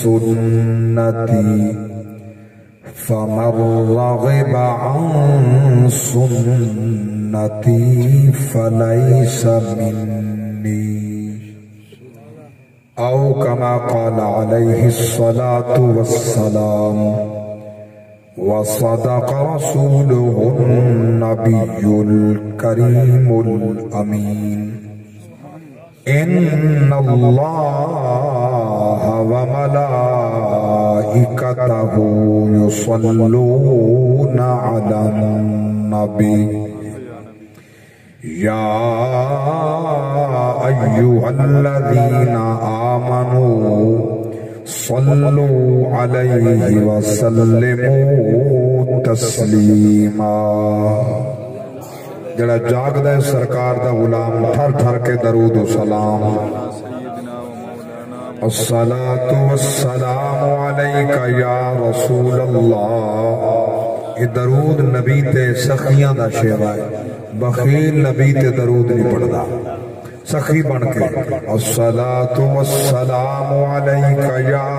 سنتی فمن رغب عن سنتی فلیس منی او کما قال علیہ الصلاة والسلام وصدق رسوله النبي الكريم الأمين إن الله وملائكته يصلون على النبي يا أيها الذين آمنوا صلوا عليه وسلموا تسلیما۔ جڑا جاگ دے سرکار دا غلام تھر تھر کے درود و سلام الصلاة والسلام علیکہ یا رسول اللہ۔ یہ درود نبی تے سخیاں دا شیوہ ہے، بخیل نبی تے درود نہیں پڑھدا، سخی بن کے الصلاة والسلام علیکہ یا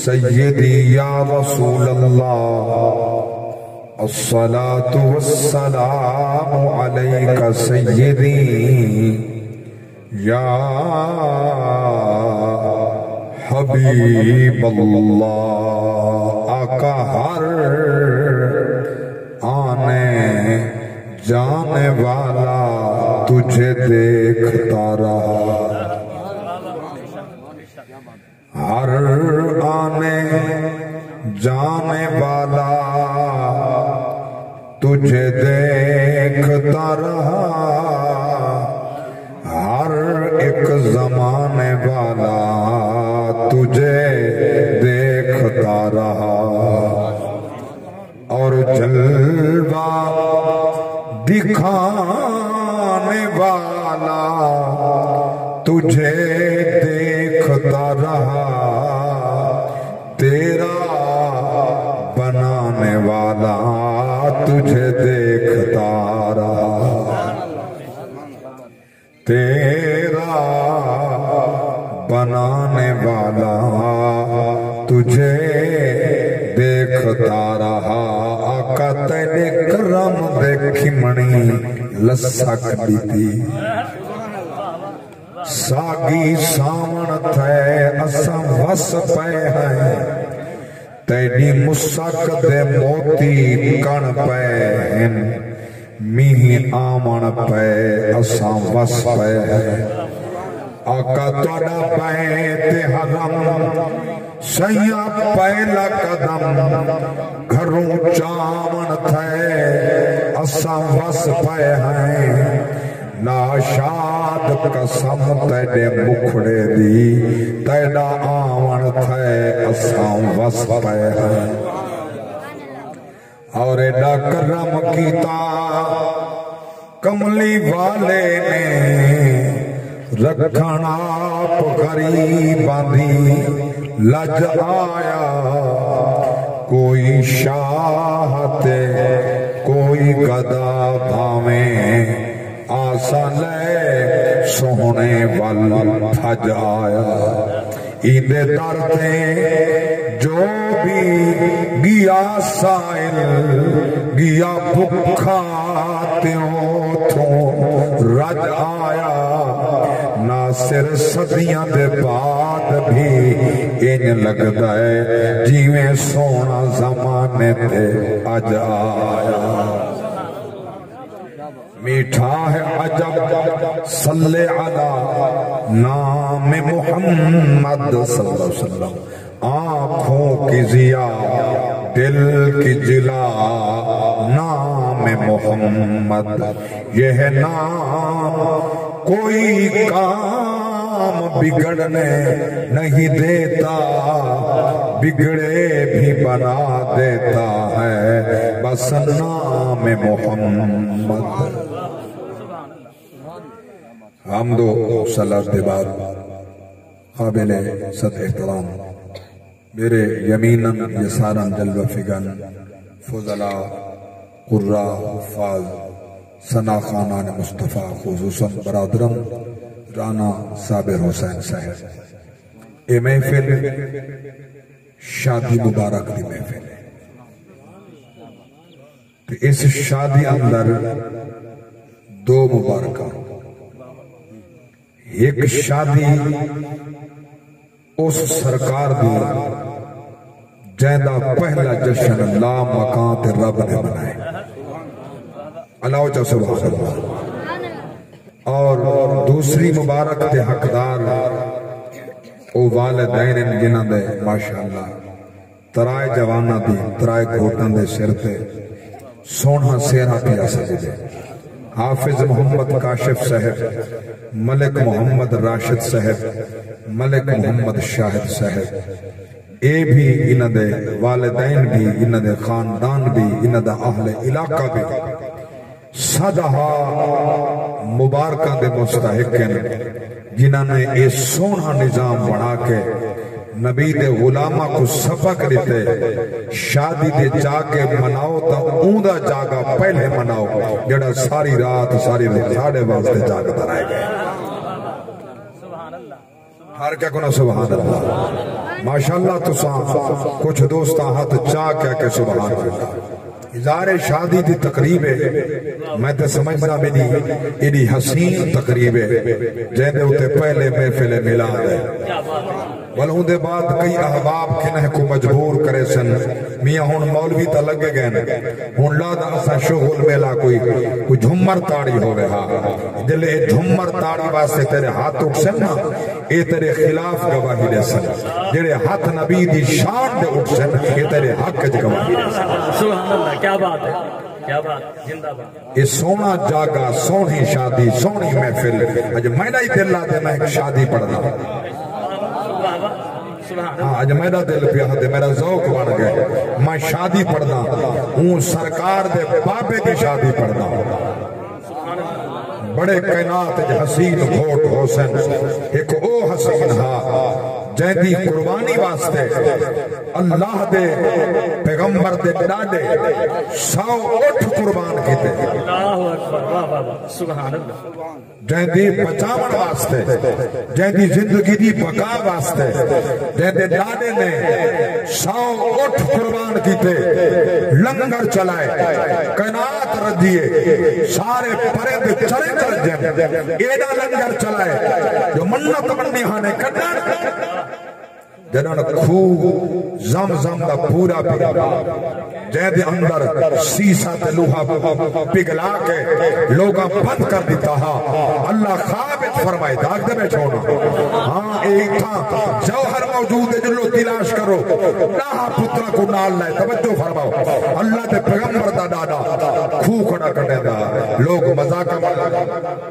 سیدی یا رسول اللہ، الصلاة والسلام علیکہ سیدی یا حبیب اللہ۔ آقا ہر آنے جانے والا تجھے دیکھتا رہا، ہر آنے جانے والا تجھے دیکھتا رہا، ہر ایک زمانے والا تجھے دیکھتا رہا، اور جلوہ دکھانے والا تجھے دیکھتا رہا، تیرا بنانے والا تجھے دیکھتا رہا، تیرا بنانے والا تجھے دیکھتا رہا۔ آقا تینے کرم دیکھی منی لسک دیتی، ساگی سامن تھے اساں وس پے ہیں، تیری مسک دے موتی کن پے ہیں، میہ آمن پے اساں وس پے ہیں۔ آقا توڑا بیت حرم سیاں پہلا قدم، گھروں چامن تھے اساں وس پے ہیں، ناشاد قسم تیرے مکھڑے دی تیرا آمن تھے اساں وس پے ہیں، اور ایڈا کرم کیتا کملی والے نے، رکھن آپ غریباں دی لج آیا، کوئی شاہ تے کوئی گدا بھاویں، آسا لے سونے وال بھج آیا، ایدے در تے جو بھی گیا سائل گیا بھکھا تیوں تھو رج آیا، ناصر صدیاں دے بعد بھی ان لگدا ہے جیویں سونا زمانے تے اج آیا۔ میٹھا ہے عجب صلی علی نام محمد صلی اللہ علیہ وسلم، آنکھوں کی ضیا دل کی جلا نام محمد، یہ نام کوئی کام بگڑنے نہیں دیتا، بگڑے بھی بنا دیتا ہے بس نام محمد۔ حمد و صلاۃ کے بعد قابل صد احترام میرے یمیناً یساراً جلوہ فگن فضلاء قرہ حفاظ ثنا خانان مصطفیٰ خصوصاً برادرم رانا صابر حسین صاحب، یہ محفل شادی مبارک دی محفل ہے. اس شادی اندر دو مبارکہ. ایک شادی اس سرکار دی جیدہ پہلا جشن لا مکان تے رب نے بنائے. اللہ چاہ سبحان اللہ. اور دوسری مبارک تے حقدار او والدین جنہاں دے ماشاءاللہ ترائے جوانہ دی ترائے گھوٹن دے سر تے سونا سیرہ پیا سجدے. حافظ محمد کاشف صاحب، ملک محمد راشد صاحب، ملک محمد شاہد صاحب، اے بھی انہ دے والدین بھی، انہ دے خاندان بھی، انہ دے اہل علاقہ بھی صدہا مبارکہ دے مستحق ہیں جنہاں نے اے سونا نظام بڑھا کے نبی دے غلامہ کو سبق دیتے. شادی دے جا کے مناؤ تا اوندہ جاگا پہلے مناؤ جڑا ساری رات ساری ساڑھے واسطے جاگتا رہے گئے. ہر کیا کنا سبحان اللہ. ماشاءاللہ تو کچھ دوستاں ہاتھ چاہ کیا کہ سبحان اللہ. اظہار شادی دی تقریب ہے. میں تے سمجھنا بھی نہیں ایڈی حسین تقریب ہے جہنے ہوتے پہلے محفل ملاد ہے. بلہوں دے بعد کئی احباب کنہ کو مجبور کرے سن میاں ہون مولوی تا لگے گئے ہون لا دا اسا شغل میلا کوئی جھمر تاڑی ہو رہا جلے جھمر تاڑی واسطے تیرے ہاتھ اٹھ سن نا اے تیرے خلاف گواہی دے سن. جلے ہاتھ نبی دی شان دے اٹھ سن اے تیرے حق جے گواہی دے سن. سبحان اللہ. کیا بات ہے، کیا بات، زندہ بات. یہ سونا جاگا سونی شادی سونی محفل. اج میرا ہی دل آتے میں ایک شادی پڑھنا. آج میرا دل پہ آتے میرا ذوق بڑھ گئے. میں شادی پڑھنا ہوں سرکار دے بابے کی شادی پڑھنا. بڑے کائنات حسین گھوٹ حسین ایک او حسین ہاں جہدی قربانی واسطے اللہ دے پیغمبر دے ڈاڈے 100 اٹھ قربان کیتے. اللہ اکبر. واہ واہ واہ. سبحان اللہ. جہدی بچاون واسطے جہدی زندگی دی بقا واسطے جہدے ڈاڈے نے 100 اٹھ قربان کیتے. لنگر چلائے کائنات ردیے سارے پرند چلے کر جن ایڈا لنگر چلائے جو منت منی ہانے کٹن جنہوں نے خوب زم دا پورا پگلا جہدے اندر سیسا تے لوہا پگلا کے لوگاں بند کر دیتا ہاں. اللہ خوابت فرمائے داغ دے میں چھوڑنا. ہاں ایک تھا جوہر موجود ہے جلو تلاش کرو ناہا پترہ کو نال لائے. توجہ فرماؤ اللہ تے پیغمبر دا دادا کھو کھڑا کٹے دا لوگ مذاقہ ملا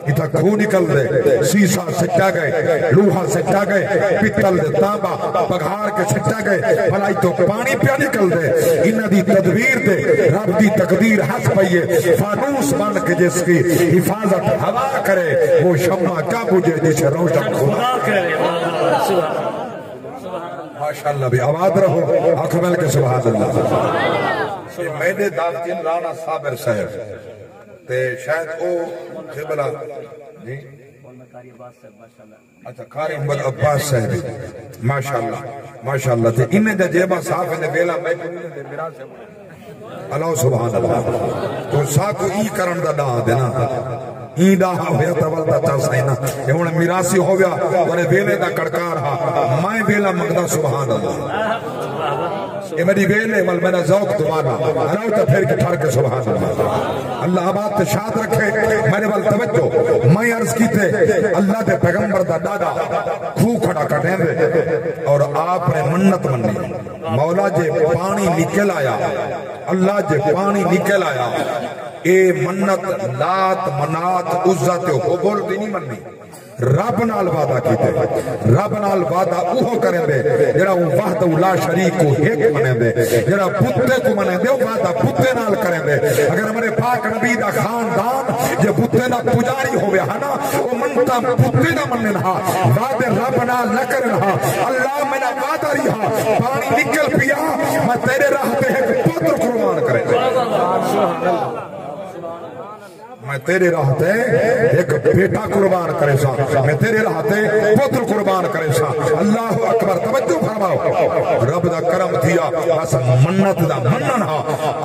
اتھا کھو نکل دے سیسا سچا گئے لوہا سچا گئے پتل دے تابا پگھار کے سچا گئے بھلائی تو پانی پیا نکل دے. انہ دی تدبیر دے رب دی تقدیر ہاتھ پئیے فانوس بن کے جس کی حفاظت ہوا کرے وہ شمع کیا بجھے جسے روشن خدا کرے. ماشاءاللہ بھی آباد رہو آنکھ مل کے سبحان اللہ. میں نے دافتین رانا صابر صاحب تے شاید او قبلہ جی اچھا قاری محمد عباس صاحب ماشاءاللہ ماشاءاللہ تے انہیں دے جیبہ صاحب نے بیلا میں اللہ سبحان اللہ. تو ساکو ای کرن دا ڈا دینا ای ڈا ہویا تولتا چاہ سائنا یہ انہیں میراسی ہویا ورے بیلے دا کڑکار ہا میں بیلا مقدہ سبحان اللہ. یہ میری بیلے مل میرا ذوق دوبارہ اللہ تا پھر کی ٹھار کے سبحان اللہ. اللہ آباد تشاد رکھے میرے بل توجہ میں عرض کی تھے اللہ دے پیغمبر دا دادا کھو کھڑا کٹیں دے اور آپ نے منت منی مولا جے پانی نکل آیا اللہ جے پانی نکل آیا اے منت لات منات عزت حبل دی نہیں منی رب نال وعدہ کیتے. رب نال وعدہ اوہ کریں دے جڑا وہ وحدہ لا شریک کو ایک منے دے جڑا پتے کو منے دے وعدہ پتے نال کریں دے. اگر ہمارے پاک نبی دا خاندان جے پتے دا پجاری ہوئے ہاں نا وہ منتا پتے دا منن ہاں وعدے رب نال نہ کرن ہاں. اللہ میرا وعدہ رہا پانی نکل پیا میں تیرے راہ پہ ایک پتر قربان کریں. میں تیرے راہتے ایک بیٹا قربان کرے سا میں تیرے راہتے پتر قربان کرے سا اللہ اکبر توجہ فرماؤ رب دا کرم دیا بس منت دا منن ہا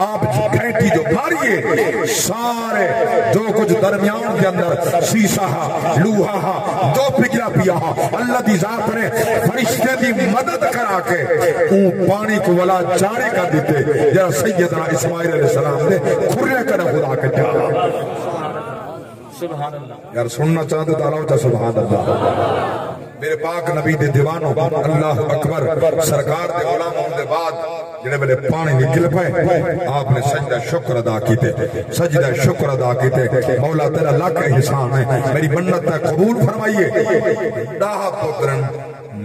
آپ گھنٹی جو بھاریے سارے جو کچھ درمیان کے اندر سیسا ہا لوہا ہا دو پگلا پیا ہا اللہ دی ذات نے فرشتے دی مدد کرا کے اون پانی کو ولا چارے کا دیتے جہاں سیدنا اسماعیل علیہ السلام نے کھرے کرے خدا کے جا سبحان اللہ یار سننا چاہتے تو اللہ چاہ سبحان اللہ میرے پاک نبی دے دیوانوں اللہ اکبر سرکار دے غلام ہونے بعد جنہیں میرے پانی نکل پائے آپ نے سجدہ شکر ادا کیتے سجدہ شکر ادا کیتے مولا تیرا لاکھ احسان ہے میری منت قبول فرمائیے ڈاہا پترن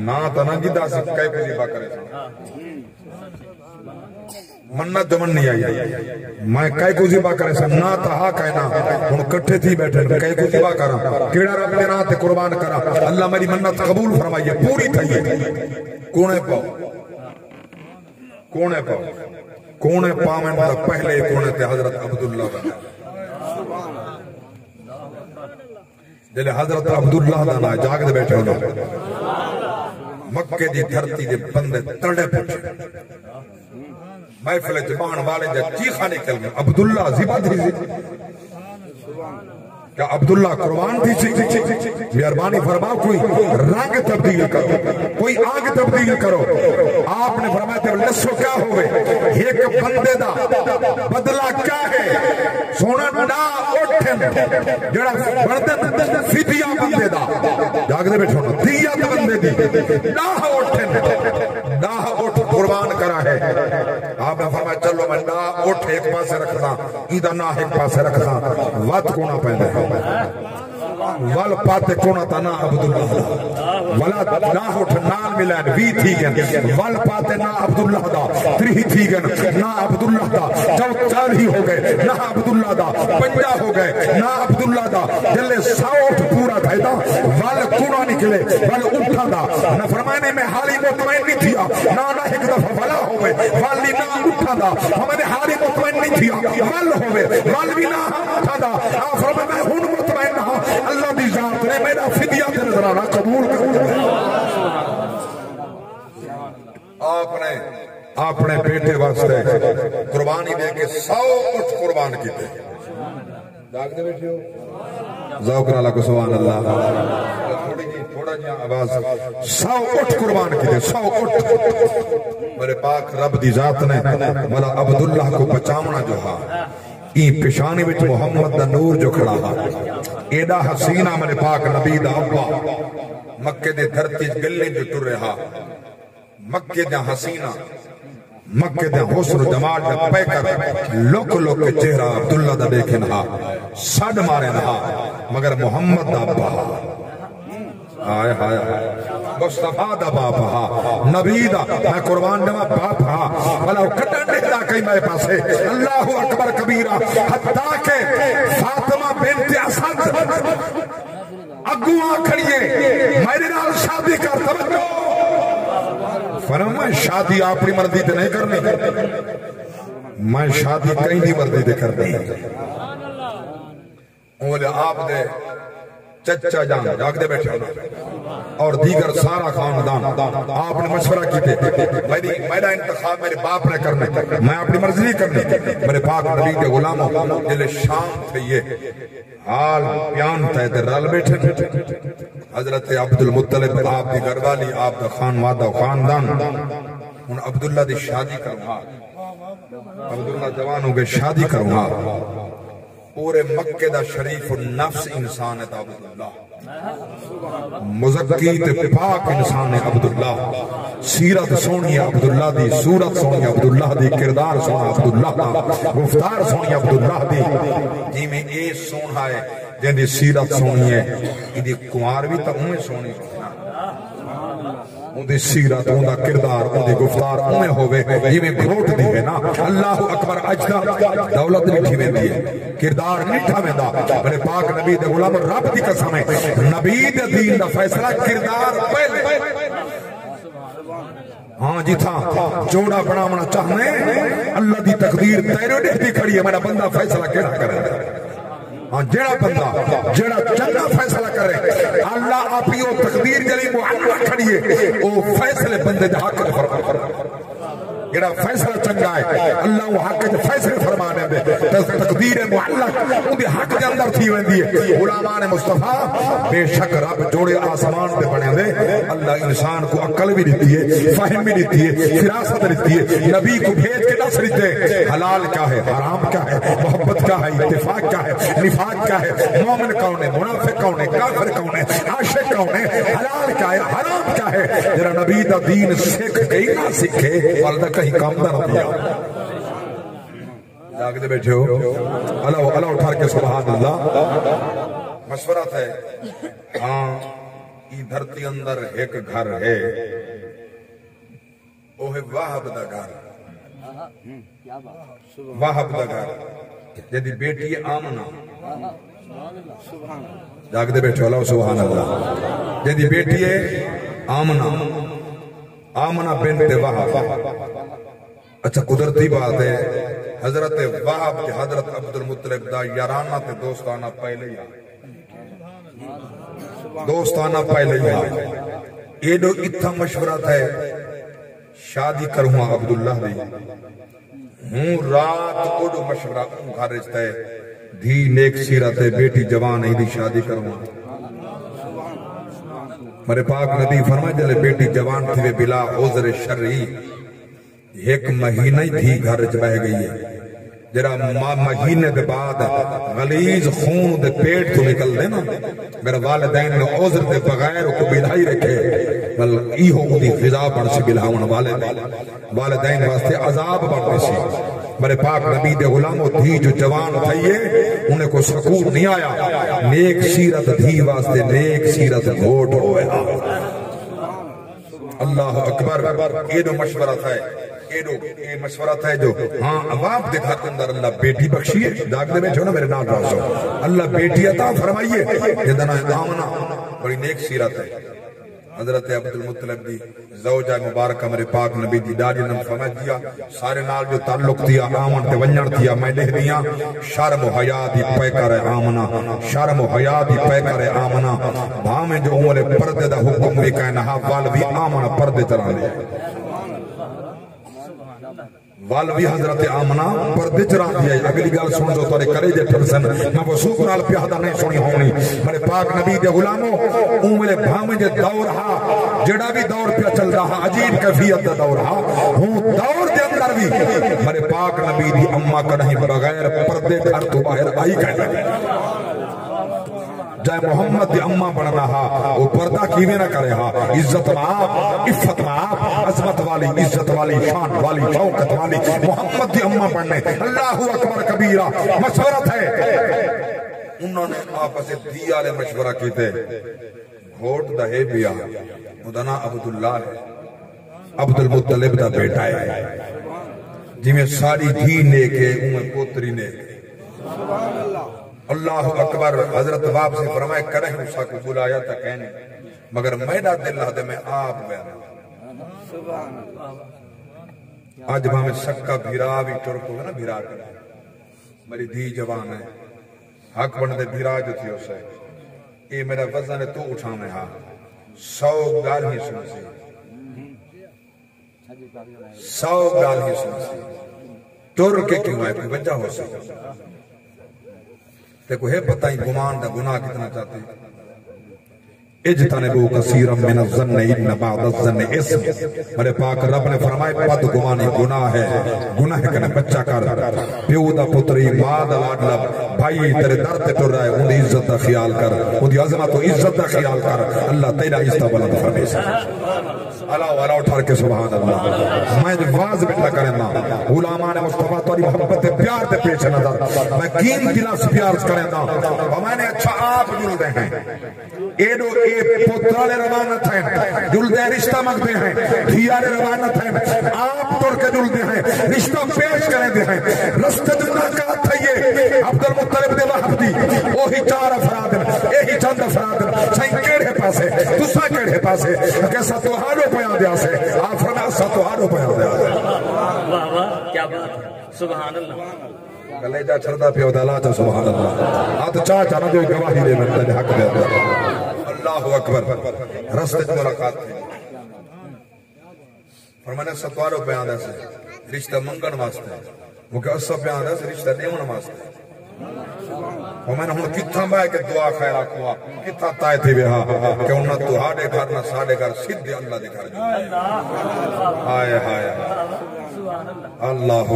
نا تنا جدہ سے کئی پوزی با کرے منت جو من نہیں آئی میں کئی کو زیبا کرے سا نا تہا کہنا ان کٹھے تھی بیٹھے کئی کو زیبا کرا کیڑا رب نے راہ تے قربان کرا اللہ میری منت قبول فرمائیے پوری تھئیے کونے پاؤ کونے پاؤں میں پہلے کونے تے حضرت عبداللہ دا جلے حضرت عبداللہ دا نا جاگ دے بیٹھے ہونا مکہ دی دھرتی دے بندے تڑے پوچھے محفل جبان والے جا چیخا نکل گئے عبداللہ زبا تھی کیا عبداللہ قربان تھی مہربانی فرماؤ کوئی رنگ تبدیل کرو کوئی آگ تبدیل کرو آپ نے فرمایا تھے لسو کیا ہوئے ایک بندے دا بدلہ کیا ہے سونا نا اٹھن جڑا بردن فدیہ بندے دا جاگ دے بیٹھو نا دیت بندے دی نا اٹھن نا اٹھ قربان کرا ہے آپ نے فرمایا چلو میں نا اٹھ ایک پاسے رکھنا ایدہ نا ایک پاسے رکھنا وقت کونا پہنے وال پاتے کونا تا نا عبداللہ ولا نا اٹھ نال ملین وی تھی گن وال پاتے نا عبداللہ دا تری تھی گن نا عبداللہ دا جو چار ہی ہو گئے نا عبداللہ دا پنجا ہو گئے نا عبداللہ دا جلے ساؤٹ پورا تھا دا وال کونا نکلے وال اٹھا دا نہ فرمانے میں حالی مطمئن نہیں تھیا نا ایک دفعہ ولا ہوئے والی نا اٹھا دا ہمیں حالی مطمئن نہیں تھیا وال ہوئے وال بھی نا اٹھا دا آپ فرمانے میں ہون مطمئن نہ اللہ دی ذات نے میرا فدیہ تے نظرانہ قبول کرو آپ نے بیٹے واسطے قربانی دے کے 100 اٹھ قربان کیتے جاگ دے بیٹھے ہو ذوق نہ لگو سبحان اللہ تھوڑا جی آواز 100 اٹھ قربان کیتے 100 اٹھ میرے پاک رب دی ذات نے مولا عبداللہ کو بچامنا جو ہا این پیشانی وچ محمد دا نور جو کھڑا ہا ایڈا حسینہ میرے پاک نبی دا ابا مکہ دے دھرتی گلے جو ٹر رہا مکہ دا حسینہ مکہ دا حسن و جمال دا پے کر لوک لوک چہرہ عبداللہ دا دیکھن ہا ساڑھ مارے نہا مگر محمد دا ابا آئے آئے مصطفیٰ دا باپ ہا نبی دا میں قربان دما باپ ہا والا کٹن دا کئی میرے پاسے اللہ اکبر کبیرہ حتیٰ کہ فاطمہ بنت اسد اگوہ کھڑیے میرے نال شادی کر توجہ فرمائے شادی اپنی مرضی تے نہیں کرنی میں شادی کہیں دی مرضی تے کرنی بولے آپ دے چچا جان جاگ دے بیٹھے اور دیگر سارا خاندان آپ نے مشورہ کیتے میرا انتخاب میرے باپ نے کرنے میں اپنی مرضی نہیں کرنے میرے پاک نبی کے غلاموں دل شام تھے یہ حال پیان تھے در رال بیٹھے حضرت عبدالمطلب آپ دی گروالی آپ دا خانوادہ خاندان ان عبداللہ دی شادی کروں عبداللہ جوان ہو گئے شادی کروں پورے مکہ دا شریف النفس انسان ہے عبداللہ مزکی تے پاک انسان ہے عبداللہ سیرت سونی عبداللہ دی صورت سونی عبداللہ دی کردار سونی عبداللہ دا گفتار سونی عبداللہ دی جی میں اے سونا ہے جن دی سیرت سونی ہے یہ دی کمار بھی تا انہیں سونی ان دی سیرت ان دا کردار ان دی گفتار انہیں ہوئے یہ میں گھوٹ دی ہے نا اللہ اکبر اجدہ دولت نٹھی میں دی ہے کردار نٹھا میں دا بلے پاک نبی دے غلام رب دی قسم ہے نبی دے دین دا فیصلہ کردار پہلے ہاں جی تھا جوڑا بنامنا چاہنے اللہ دی تقدیر تیرے دے دی کھڑی ہے میرا بندہ فیصلہ کیڑا کرے ہاں جڑا بندہ جڑا چنگا فیصلہ کرے اللہ آپ ہی وہ تقدیر جلی معلق کھڑیے وہ فیصلے بندے دے حق میں فرما جڑا فیصلہ چنگا ہے اللہ وہ حق دے فیصلے فرمانے دے تقدیر معلق ان دے حق دے اندر تھی ویندی ہے غلامان مصطفیٰ بے شک رب جوڑے آسمان دے بنے دے اللہ انسان کو عقل بھی دیتی ہے فہم بھی دیتی ہے فراست دیتی ہے نبی کو بھیج کے نصر دیتے حلال کیا ہے حرام کیا ہے محبت کیا ہے اتفاق کیا ہے نفاق کیا ہے مومن کون ہے منافق کون ہے کافر کون ہے عاشق کون ہے حلال کیا ہے حرام کیا ہے جرا نبی دا دین سکھ گئی نہ سکھے والدہ کہیں کام نہ دیا جاگتے بیٹھے ہو اللہ اٹھار کے سبحان اللہ مشورہ ہے ہاں یہ دھرتی اندر ایک گھر ہے وہ ہے واہب دا گھر واہب دا گھر جدی بیٹی آمنہ جاگتے بیٹھے اللہ سبحان اللہ جدی بیٹی آمنہ آمنہ بنت وہب اچھا قدرتی بات ہے حضرت وہب کے حضرت عبدالمطلب دا یارانہ تے دوستانہ پہلے ہی دوستانہ پہلے ہی ایڈو اتھا مشورہ تھا شادی کروں عبداللہ دی ہوں رات اوڈو مشورہ گھارج تھا دھی نیک سیرت ہے بیٹی جوان ہی دی شادی کروں میرے پاک نبی فرمائے جلے بیٹی جوان تھی وے بلا عذر شرعی ایک مہینہ ہی تھی گھر بہ گئی ہے جرا مہینے دے بعد غلیظ خون دے پیٹ تو نکل دے نا میرے والدین نے عذر دے بغیر کو بلہائی رکھے بل ایہو دی غذا پر سے بلہاون والدین واسطے عذاب بڑھنے سے میرے پاک نبی دے غلاموں تھی جو جوان تھائیے انہیں کو سکون نہیں آیا نیک سیرت تھی واسطے نیک سیرت گھوٹ ہوئے اللہ اکبر ایڈو مشورہ تھا ایڈو مشورہ تھا جو ہاں عواب دکھا کے اندر اللہ بیٹی بخشیے داغ دے میں جو نا میرے نام رہا سو اللہ بیٹی عطا فرمائیے جدنا آمنہ بڑی نیک سیرت ہے حضرت عبدالمطلب دی زوجہ مبارکہ میرے پاک نبی دی ڈاڈی نے فرمایا دیا سارے نال جو تعلق تھیا آمن تے ونجن تھیا میں لکھ دیا شرم و حیا دی پے کرے آمنہ شرم و حیا دی پے کرے آمنہ بھامیں جو عمر پردے دا حکم بھی کہنا وال بھی آمنہ پردے چلا لے والوی حضرت آمنہ پردے چران دیا اگلی گال سن جو تورے کرے جے پھرسن میں وہ سوک نال پیادہ نہیں سنی ہونی میرے پاک نبی دے غلاموں میرے بھامے جے دور ہا جڑا بھی دور پہ چل رہا عجیب کیفیت دا دور ہا ہوں دور دے اندر بھی میرے پاک نبی دی اماں کڑھیں بغیر پردے گھر تو باہر آئی کہنے جائے محمد دی اماں بڑھ رہا وہ پردہ کیویں نہ کرے ہا عزت آپ عفت آپ عظمت والی عزت والی شان والی شوکت والی محمد دی اماں بڑھنے اللہ اکبر کبیرہ مشورت ہے انہوں نے آپس سے دی آلے مشورہ کیتے گھوٹ دہے بیا مدنہ عبداللہ ہے عبدالمطلب دا بیٹا ہے جی میں ساری دھی نیکے عمر پوتری نیکے اللہ اکبر حضرت باپ سے فرمائے کریں اسا کو بلایا تھا کہنے مگر میڈا دل دے میں آپ بیانا آج ہمیں سکا بھیرا بھی ٹرکو ہے نا بھیرا کرے میری دھی جوان ہے حق بندے بھیرا جو تھی اسے اے میرا وزن تو اٹھانے ہاں 100 گال ہی سن سی 100 گال ہی سن سی ٹر کے کیوں آئے کوئی وجہ ہو سی دیکھو ہے پتہ ہی گمان دا گناہ کتنا چاہتے اجتنبو کثیرا من الظن ان بعض الظن اسم میرے پاک رب نے فرمائے بد گمانی گناہ ہے گناہ کنے بچہ کر پیو دا پتری ماں دا لاڈلا بھائی تیرے در تے ٹر رہا ہے ان دی عزت دا خیال کر ان دی عظمت و عزت دا خیال کر اللہ تیرا عزت بلند فرمائے اللہ والا اٹھار کے سبحان اللہ میں واز بیٹھا کریں نا غلامان مصطفیٰ توری محبت پیار دے پیچھے نظر میں کین دلہ سے پیار کریں نا میں نے اچھا آپ جل دے ہیں ایڈو اے پترالے روانت ہیں جل دے رشتہ مگتے ہیں دھیارے روانت ہیں آپ طور کے جل دے ہیں رشتہ پیش کریں دے ہیں رستے دنہ کا تھئیے عبدالمطلب دے وحب دی اوہی 4 افراد ایہی چند افراد سائن کیڑے پاسے تسا کیڑے پاسے کیسا تو حالو پیان دیا سے آپ فرمایا سا تو حالو پیان دیا سے واہ واہ کیا بات ہے سبحان اللہ گلے جا چھڑتا پہ ودالا چا سبحان اللہ ہاتھ چاہ چانا جو گواہی دے میں تجھے حق دے اللہ اکبر رستے جو ملاقات تھی فرمانے ستواروں پہ آدھے سے رشتہ منگن واسطے وہ کہ اسا پہ آدھے سے رشتہ دیون واسطے اور میں نے ہوں کتھا بائے کہ دعا خیرہ کوا کتھا تائے تھی بے ہاں کہ انہا تو ہاڑے گھر نہ ساڑے گھر سدھ اللہ دے گھر جو آئے آئے اللہ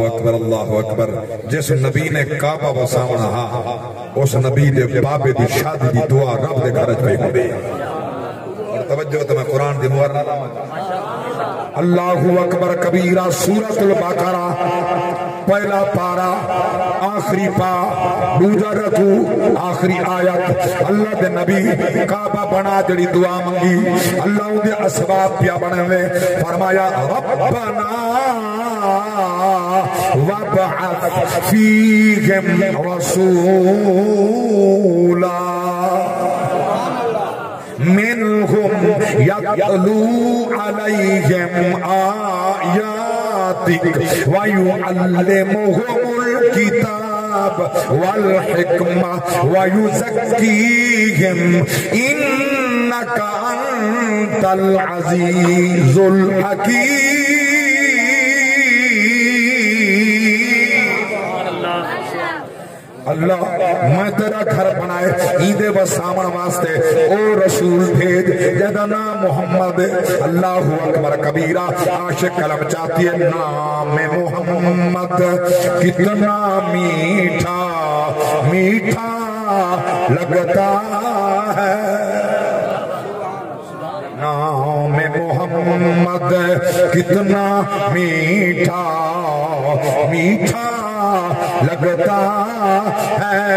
اکبر جس نبی نے کعبہ بسامنا ہاں اس نبی دے بابے دی شادی دی دعا رب دے گھر پہ ہو گئی اور توجہ تو میں قرآن دی مورنا اللہ اکبر کبیرہ سورۃ البقرہ پہلا پارا آخری پا دوجا رکو آخری آیت اللہ دے نبی کعبہ بنا جڑی دعا منگی اللہ دے اسباب پیا بنے ہوئے فرمایا ربنا وابعث فیہم رسولا منهم يتلو عليهم آياتك ويعلمهم الكتاب والحكمة ويزكيهم إنك أنت العزيز الحكيم اللہ میں تیرا گھر بنائے عیدے و سامن واسطے او رسول بھیج جدنا محمد اللہ اکبر کبیرہ عاشق کلم چاہتی ہے نام محمد کتنا میٹھا میٹھا لگتا ہے نام محمد کتنا میٹھا میٹھا لگتا ہے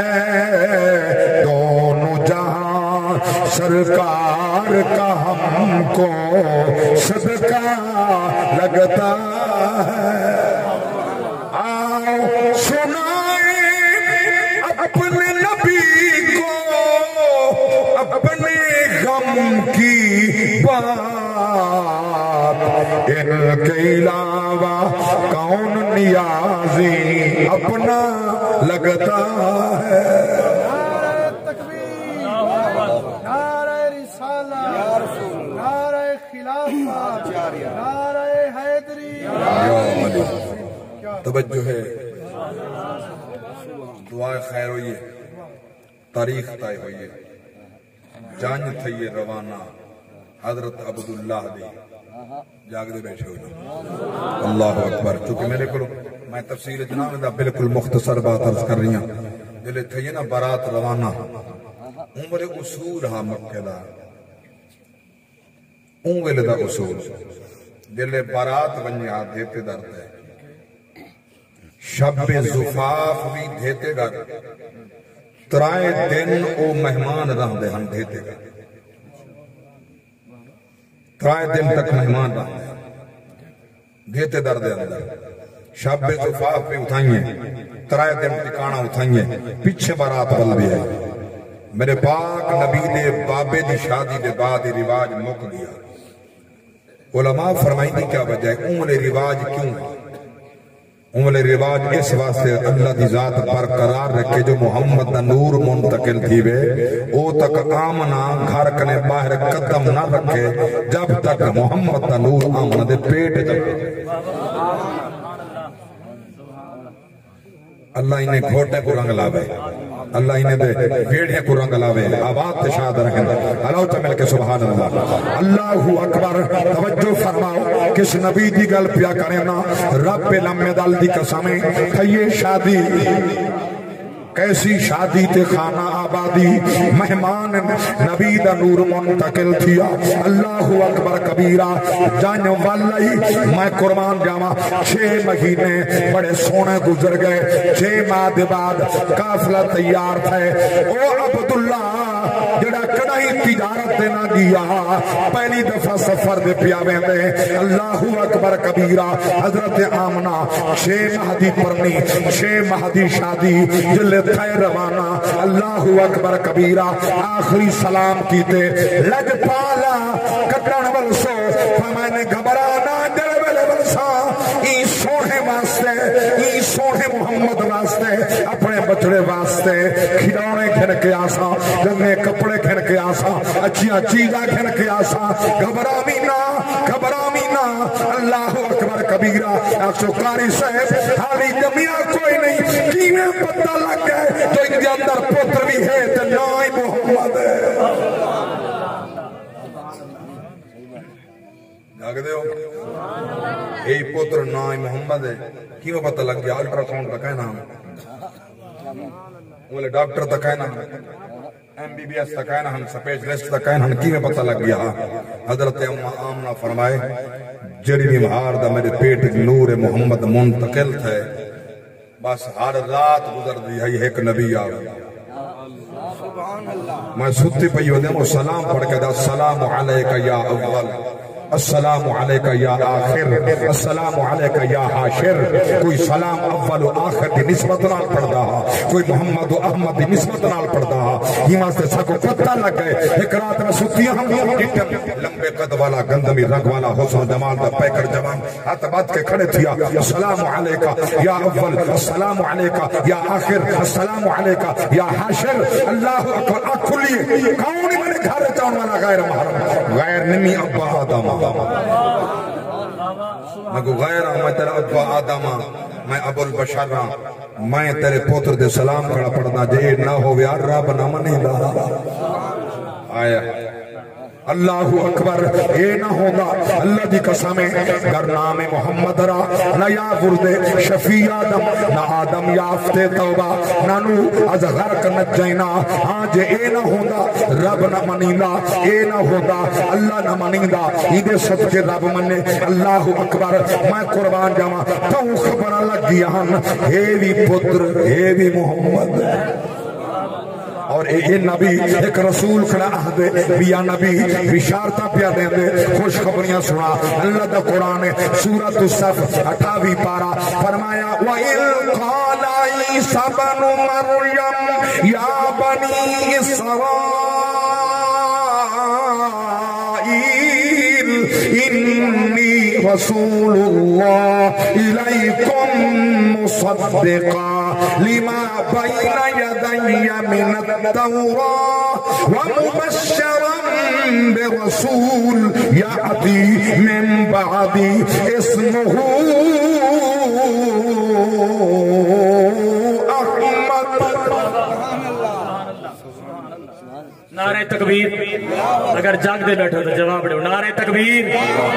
دونوں جہاں سرکار کا ہم کو صدقہ لگتا ہے آؤ سنائیں اپنے نبی کو اپنے غم کی بات ان کے علاوہ کون نیازی اپنا لگتا ہے نعرہ تکبیر نعرہ رسالہ نعرہ خلافت نعرہ حیدری توجہ ہے دعا خیر ہوئی ہے تاریخ طے ہوئی ہے جان تھئی روانہ حضرت عبداللہ دی جاگرے بیٹھے ہوئے اللہ اکبر چونکہ میرے کو میں تفسیر جناب دا بالکل مختصر بات عرض کر رہی ہوں جلے تھئی نا برات روانہ عمر اصول ہاں مکہ دا عمر دا اصول جلے برات ونیا دیتے درد ہے شب زفاف بھی دیتے گر ترائے دن او مہمان رہ دے ہم دیتے گر ترائے دن تک مہمان رہ دے دیتے درد اندر شب زفاف بھی اٹھائیں ترائے دن ٹکانا اٹھائیں پیچھے بارات بل بھی ہے میرے پاک نبی دے بابے دی شادی دے بعد رواج مک گیا علماء فرمائیں دی کیا وجہ ہے عمر رواج کیوں عمر رواج اس واسطے اللہ دی ذات برقرار رکھے جو محمد دا نور منتقل تھی وے او تک آمنا گھر کنے باہر قدم نہ رکھے جب تک محمد دا نور آمنا دے پیٹ جب اللہ انہیں گھوٹے کو رنگ لاوے اللہ انہیں دے بیڑے کو رنگ لاوے آباد تشاہد رکھیں اللہ چمل کے سبحان اللہ اللہ اکبر توجہ فرماؤ کس نبی دی گل پیا کرنا رب لمحے دل دی قسمیں یہ شادی کیسی شادی تے خانہ آبادی مہمان نبی دا نور منتقل تھیا اللہ اکبر کبیرہ جان والی میں قربان جاما 6 مہینے بڑے سونے گزر گئے 6 ماہ دے بعد قافلہ تیار تھے او عبداللہ جڑا کڑائی تجارت دینا گیا پہلی دفعہ سفر دے پیاوے دے اللہ اکبر کبیرہ حضرت آمنہ 6 ماہ دی پرنی 6 ماہ دی شادی جلے تھے روانہ اللہ اکبر کبیرہ آخری سلام کیتے لگ پالا کٹن ولسو میں نے گھبرانا جڑے ویلے ولسا ای سونے واسطے ای سونے محمد واسطے اپنے بچڑے واسطے کھلونے کھن کے آسا گندے کپڑے کھن کے آسا اچھیاں چیزاں کھن کے آسا گھبراوی نہ اللہ اکبر کبیرہ اکسو قاری صاحب حالی جمعیہ کوئی نہیں کیویں پتہ لگ گئے تو ان کے اندر پتر بھی ہے تو نائی محمد ہے جاگ دے ہو یہی پتر نائی محمد ہے کیوں پتہ لگ گیا الٹرا ساؤنڈ کا کہنا بولے ڈاکٹر تک کہنا ایم بی بی ایس تک کہنا ہم سپیشلسٹ تک کہنا ہم کیوں پتہ لگ گیا حضرت آمنہ فرمائے جڑی بیمار دا میرے پیٹ نور محمد منتقل تھے بس ہر رات گزر دی ہے ایک نبی آگا میں ستی پئی ہوں دے سلام پڑھ کے دا السلام علیکہ یا اول السلام علیکہ یا آخر السلام علیکہ یا حاشر کوئی سلام اول و آخر دی نسبت نال پڑھ دا کوئی محمد و احمد دی نسبت نال پڑھ دا ہی واسطے سکو پتہ لگ گئے ایک رات میں ستیاں ہم لمبے قد والا گندمی رنگ والا حسن جمال دا پیکر جوان ہاتھ بات کے کھڑے تھیا السلام علیکہ یا اول السلام علیکہ یا آخر السلام علیکہ یا حاشر اللہ اکبر کھلیے کون ہی میرے گھر چاہن والا غیر محرم غیر نمی ابا آدم میں کو غیر ہوں میں تیرا ابا آدم میں ابو البشر میں تیرے پوتر دے سلام کھڑا پڑھنا جے نہ ہو یار رب نہ منی دا آیا اللہ اکبر اے نہ ہوگا اللہ دی قسمیں گر نام محمد را نہ یا گردے شفیع آدم نہ آدم یافتے توبہ نہ نو از غرق نجینا ہاں جے اے نہ ہوگا رب نہ منیلا اے نہ ہوگا اللہ نہ منیلا ایدے صدقے رب منے اللہ اکبر میں قربان جاما تو خبر لگ گیا ہن ہیوی پتر ہیوی محمد اور اے نبی ایک رسول کھڑا آدھے بیا نبی بشارتہ پیا دیں دے خوش خبریاں سنا اللہ دا قرآن سورۃ الصف 28 پارا فرمایا وَإِذْ قَالَ عِيسَى ابْنُ مَرْيَمَ يَا بَنِي إِسْرَائِيلَ إِنِّي رَسُولُ اللَّهِ إِلَيْكُمْ مُصَدِّقًا لما بين يدي من التوراة ومبشرا برسول يأتي من بعدي اسمه نعرہ تکبیر اگر جاگ دے بیٹھو تو جواب دو نعرہ تکبیر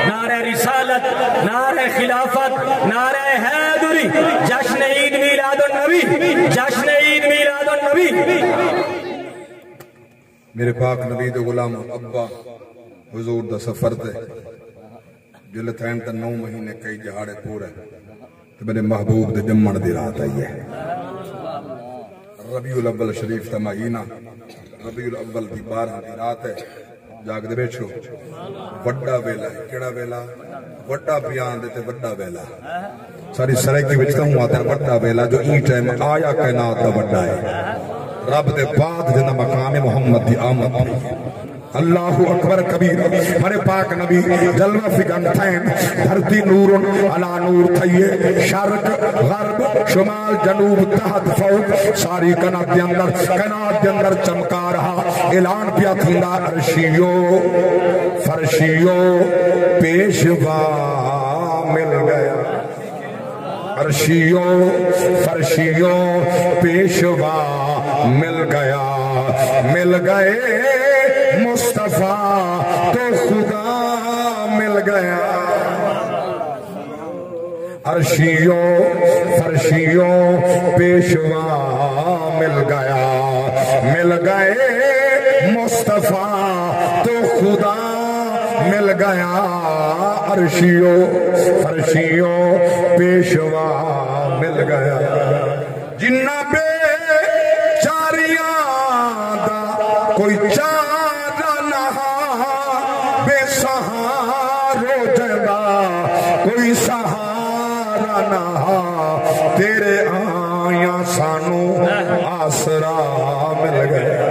نعرہ رسالت نعرہ خلافت نعرہ حیدری جشن عید میلاد النبی جشن عید میلاد النبی میرے پاک نبی دے غلام ابا حضور دا سفر دے جلے تھین تا 9 مہینے کئی جہاڑے پورے تو میرے محبوب دے جمعن دی رات آئی ہے ربیع الاول شریف تا مہینہ ربیع الاول دی 12 دی رات ہے جاگ دے بیٹھو وڈا ویلا ہے کیڑا ویلا وڈا بیان دیتے وڈا ویلا ساری سرائکی بچتا ہوں آتا ہے وڈا ویلا جو این ٹائم آیا کائنات دا وڈا ہے رب دے بعد جنہ مقام محمد دی آمد بھی اللہ اکبر کبیر ہمارے پاک نبی جلوہ فگن تھین دھرتی نور علا نور تھئیے شرق غرب شمال جنوب تحت فوق ساری کنات دے اندر چمکا رہا اعلان پیا تھندا فرشیو پیشوا مل گیا فرشیو پیشوا مل گئے مصطفیٰ تو خدا مل گیا فرشیوں پیشوا مل گئے مصطفیٰ تو خدا مل گیا فرشیوں پیشوا مل گیا جنہ بے چاریاں دا کوئی چارہ نہا بے سہارو جگہ کوئی سہارا نہا تیرے آیاں سانو آسرا مل گیا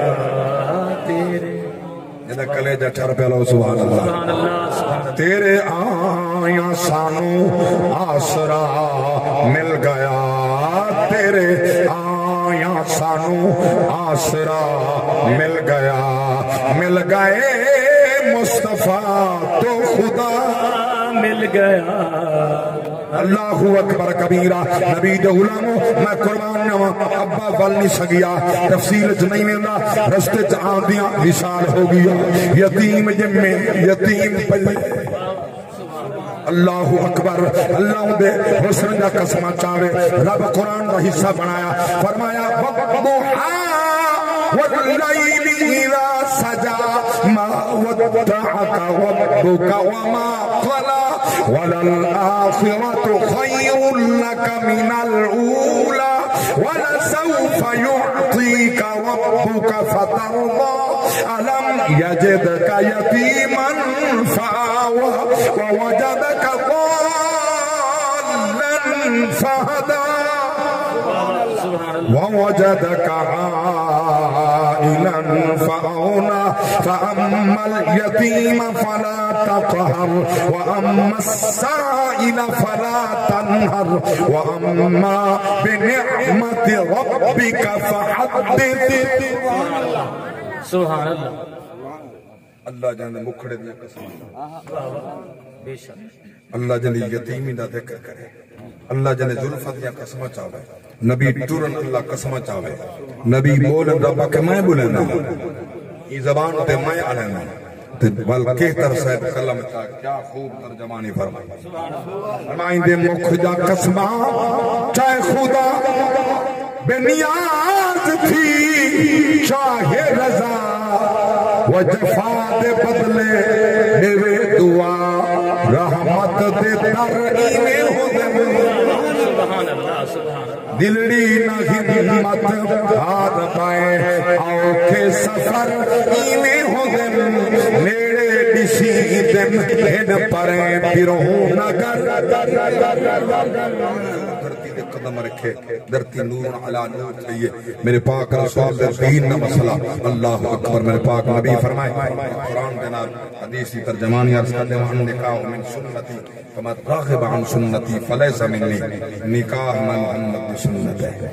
جنہ کلیجہ ٹھر پہلو سبحان اللہ تیرے آیاں سانو آسرا مل گیا تیرے آیا سانو آسرا مل گیا مل گئے مصطفیٰ تو خدا مل گیا اللہ اکبر کبیرہ نبی دے غلاموں میں قربان نوا ابا ول نہیں سگیا تفصیل نہیں ملنا رستے آندیاں وصال ہو گیا یتیم جمے یتیم پلے اللہ اکبر اللہ دے حسن دا قسمہ چاہے رب قرآن دا حصہ بنایا فرمایا وَضُحَا وَاللَّيْلِ إِذَا سَجَى مَا وَدَّعَكَ رَبُّكَ وَمَا قَلَى وَلَلْآخِرَةُ خَيْرٌ لَكَ مِنَ الْأُولَى وَلَسَوْفَ يُعْطِيكَ رَبُّكَ فَتَرْضَى أَلَمْ يَجِدْكَ يَتِيمًا فَآوَى وَوَجَدَكَ ضَالًّا فَهَدَى وَوَجَدَكَ عَائِلًا فَأَغْنَى فَأَمَّا الْيَتِيمَ فَلَا تَقْهَرْ وَأَمَّا السَّائِلَ فَلَا تَنْهَرْ وَأَمَّا بِنِعْمَةِ رَبِّكَ فَحَدِّثْ سبحان اللہ اللہ جانے مکھڑے دیا قسم بے شک اللہ جانے یتیمی دا ذکر کرے اللہ جانے ظلفت یا قسمہ چاہوے نبی ٹورن اللہ قسمہ چاہوے نبی بولن ربا کہ میں بولن یہ زبان تے میں علینا بلکہ تر صاحب کلم چاہ کیا خوب ترجمانی فرمائی فرمائیں دے مکھجا قسمہ چاہے خدا بے نیاز تھی چاہے رضا و جفا دے بدلے میرے دعا رحمت دے ترعینے ہو دے سبحان اللہ سبحان اللہ دلڑی نہ ہمت ہاتھ پائے آؤ کے سفر اینے ہو دے میرے ڈسی دن ہن پریں پیروں نگر قدم رکھے درتی نور علا نور چاہیے میرے پاک رسول دین نہ مسئلہ اللہ اکبر میرے پاک نبی فرمائے قرآن دینا حدیثی ترجمانی عرض کرتے ہیں نکاح من سنتی فمن راغب عن سنتی فلیس منی نکاح من محمد سنت ہے